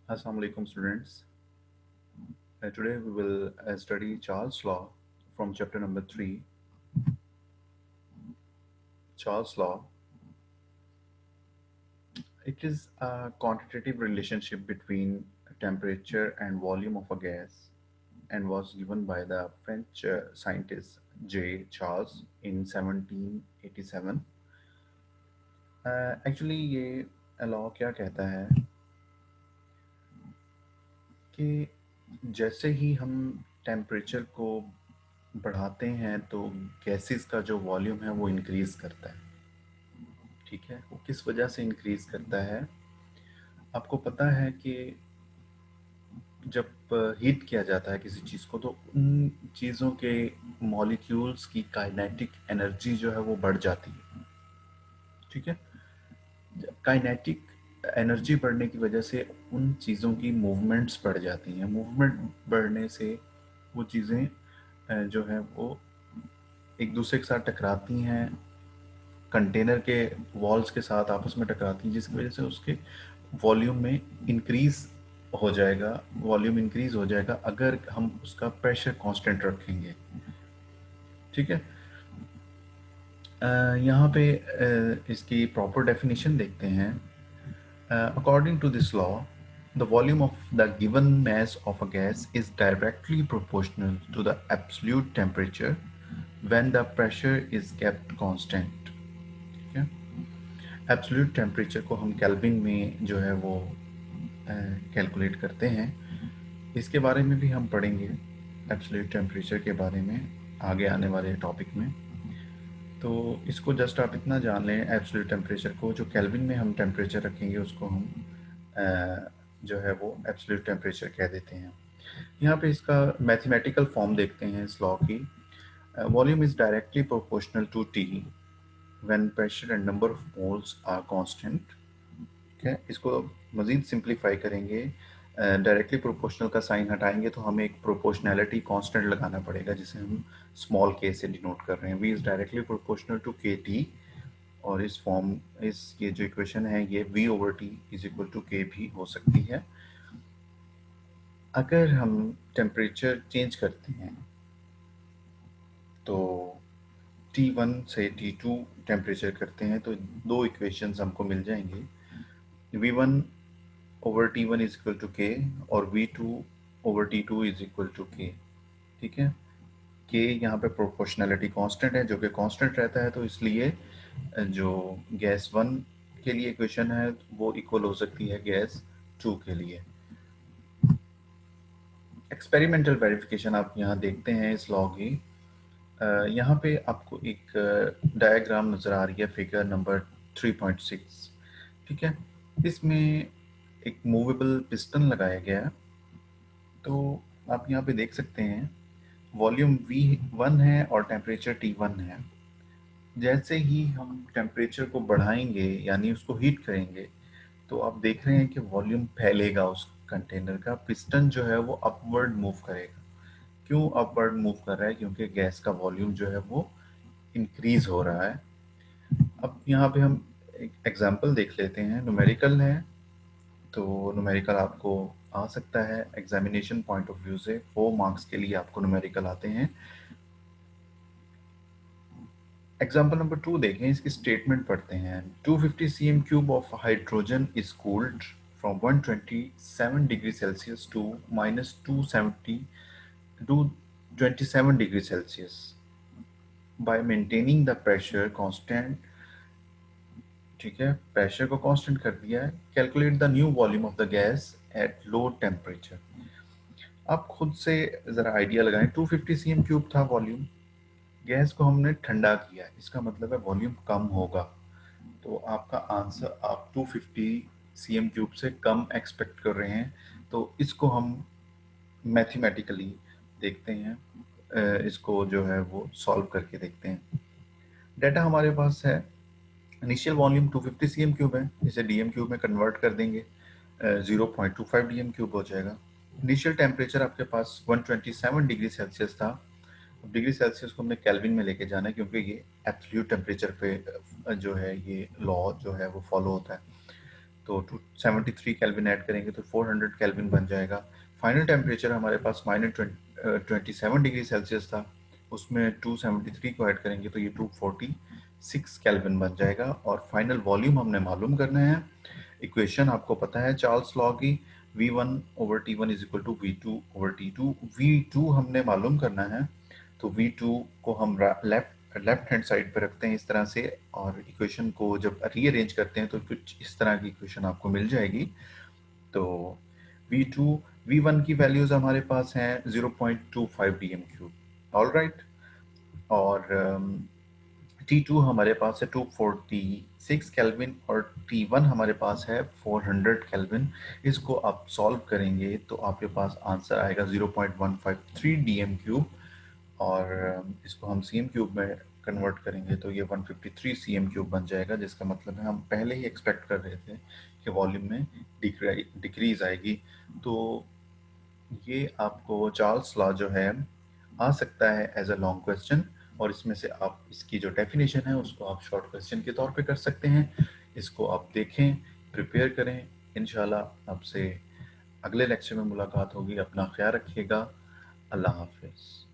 Assalamu alaikum students. Today we will study Charles' law from chapter number 3. Charles' law. It is a quantitative relationship between temperature and volume of a gas and was given by the French scientist J. Charles in 1787. Actually ये law क्या कहता है कि जैसे ही हम temperature को बढ़ाते हैं तो गैसेस का जो वॉल्यूम है वो इंक्रीज करता है। ठीक है, वो किस वजह से इंक्रीज करता है? आपको पता है कि जब हीट किया जाता है किसी चीज़ को तो उन चीज़ों के मॉलिक्यूल्स की काइनेटिक एनर्जी जो है वो बढ़ जाती है। ठीक है, काइनेटिक एनर्जी बढ़ने की वजह से उन चीज़ों की मूवमेंट्स बढ़ जाती हैं। मूवमेंट बढ़ने से वो चीज़ें जो है वो एक दूसरे के साथ टकराती हैं, कंटेनर के वॉल्स के साथ आपस में टकराती हैं, जिसकी वजह से उसके वॉल्यूम में इंक्रीज हो जाएगा। वॉल्यूम इंक्रीज हो जाएगा अगर हम उसका प्रेशर कांस्टेंट रखेंगे। ठीक है, यहाँ पे इसकी प्रॉपर डेफिनेशन देखते हैं। According to this law, the volume of the given mass of a gas is directly proportional to the absolute temperature when the pressure is kept constant. ठीक है, एब्सोल्यूट टेम्परेचर को हम केल्विन में जो है वो कैलकुलेट करते हैं। इसके बारे में भी हम पढ़ेंगे, एब्सोल्यूट टेम्परेचर के बारे में आगे आने वाले टॉपिक में। तो इसको जस्ट आप इतना जान लें, एब्सोल्यूट टेम्परेचर को जो केल्विन में हम टेम्परेचर रखेंगे उसको हम जो है वो एब्सोल्यूट टेम्परेचर कह देते हैं। यहाँ पे इसका मैथमेटिकल फॉर्म देखते हैं इस लॉ की। Volume is directly proportional to T when pressure and number of moles are constant. ठीक है, इसको मज़ीद सिंप्लीफाई करेंगे। डायरेक्टली प्रोपोर्शनल का साइन हटाएंगे तो हमें एक प्रोपोर्शनैलिटी कांस्टेंट लगाना पड़ेगा, जिसे हम स्मॉल के से डिनोट कर रहे हैं। V is directly proportional to K T, और इस फॉर्म ये जो इक्वेशन है ये V over T is equal to K भी हो सकती है। अगर हम टेम्परेचर चेंज करते हैं तो T1 से T2 टेम्परेचर करते हैं तो दो इक्वेशंस हमको मिल जाएंगे। V1 over T1 is equal to के और V2 over T2 is equal to के। ठीक है, के यहाँ पे प्रोपोर्शनैलिटी कांस्टेंट है, जो कि कांस्टेंट रहता है, तो इसलिए जो गैस 1 के लिए इक्वेशन है वो इक्वल हो सकती है गैस 2 के लिए। एक्सपेरिमेंटल वेरिफिकेशन आप यहाँ देखते हैं इस लॉ की। यहाँ पे आपको एक डायग्राम नज़र आ रही है, फिगर नंबर 3.6। ठीक है, इसमें एक मूवेबल पिस्टन लगाया गया है। तो आप यहाँ पे देख सकते हैं वॉल्यूम V1 है और टेम्परेचर T1 है। जैसे ही हम टेम्परेचर को बढ़ाएंगे यानी उसको हीट करेंगे तो आप देख रहे हैं कि वॉल्यूम फैलेगा, उस कंटेनर का पिस्टन जो है वो अपवर्ड मूव करेगा। क्यों अपवर्ड मूव कर रहा है? क्योंकि गैस का वॉल्यूम जो है वो इंक्रीज हो रहा है। अब यहाँ पे हम एक एग्जांपल देख लेते हैं, न्यूमेरिकल है। तो न्यूमेरिकल आपको आ सकता है एग्जामिनेशन पॉइंट ऑफ व्यू से, 4 मार्क्स के लिए आपको न्यूमेरिकल आते हैं। एग्जाम्पल नंबर 2 देखें, इसकी स्टेटमेंट पढ़ते हैं। 250 cm cube of hydrogen is cooled from 127 degree Celsius to -270 to 27 degree Celsius by maintaining the pressure constant. ठीक है, प्रेशर को कांस्टेंट कर दिया है। Calculate the new volume of the gas at low temperature. आप खुद से ज़रा आइडिया लगाएं, 250 cm क्यूब था वॉल्यूम, गैस को हमने ठंडा किया, इसका मतलब है वॉल्यूम कम होगा। तो आपका आंसर आप 250 cm क्यूब से कम एक्सपेक्ट कर रहे हैं। तो इसको हम मैथमेटिकली देखते हैं, इसको जो है वो सॉल्व करके देखते हैं। डाटा हमारे पास है, इनिशियल वॉल्यूम 250 cm क्यूब है, इसे डीएम क्यूब में कन्वर्ट कर देंगे, 0.25 डीएम क्यूब हो जाएगा। इनिशियल टेम्परेचर आपके पास 127 डिग्री सेल्सियस था। अब डिग्री सेल्सियस को हमने केल्विन में लेके जाना है, क्योंकि ये एब्सोल्यूट टेम्परेचर पे जो है ये लॉ जो है वो फॉलो होता है। तो 273 केल्विन ऐड करेंगे तो 400 केल्विन बन जाएगा। फाइनल टेम्परेचर हमारे पास -27 डिग्री सेल्सियस था, उसमें 273 को ऐड करेंगे तो ये 246 केल्विन बन जाएगा। और फाइनल वॉल्यूम हमने मालूम करना है। इक्वेशन आपको पता है चार्ल्स लॉ की, V1/T1 is equal to V2/T2। V2 हमने मालूम करना है, तो V2 को हम लेफ्ट हैंड साइड पे रखते हैं इस तरह से, और इक्वेशन को जब रीअरेंज करते हैं तो कुछ इस तरह की इक्वेशन आपको मिल जाएगी। तो V2 V1 की वैल्यूज हमारे पास हैं 0.25 dm³ ऑल राइट। और T2 हमारे पास है 246 केल्विन और T1 हमारे पास है 400 केल्विन। इसको आप सॉल्व करेंगे तो आपके पास आंसर आएगा 0.153 dm³। और इसको हम cm³ में कन्वर्ट करेंगे तो ये 153 cm³ बन जाएगा, जिसका मतलब है हम पहले ही एक्सपेक्ट कर रहे थे कि वॉल्यूम में डिक्रीज आएगी। तो ये आपको चार्ल्स लॉ जो है आ सकता है एज अ लॉन्ग क्वेश्चन, और इसमें से आप इसकी जो डेफिनेशन है उसको आप शॉर्ट क्वेश्चन के तौर पे कर सकते हैं। इसको आप देखें, प्रिपेयर करें। इंशाल्लाह आपसे अगले लेक्चर में मुलाकात होगी। अपना ख्याल रखिएगा। अल्लाह हाफिज़।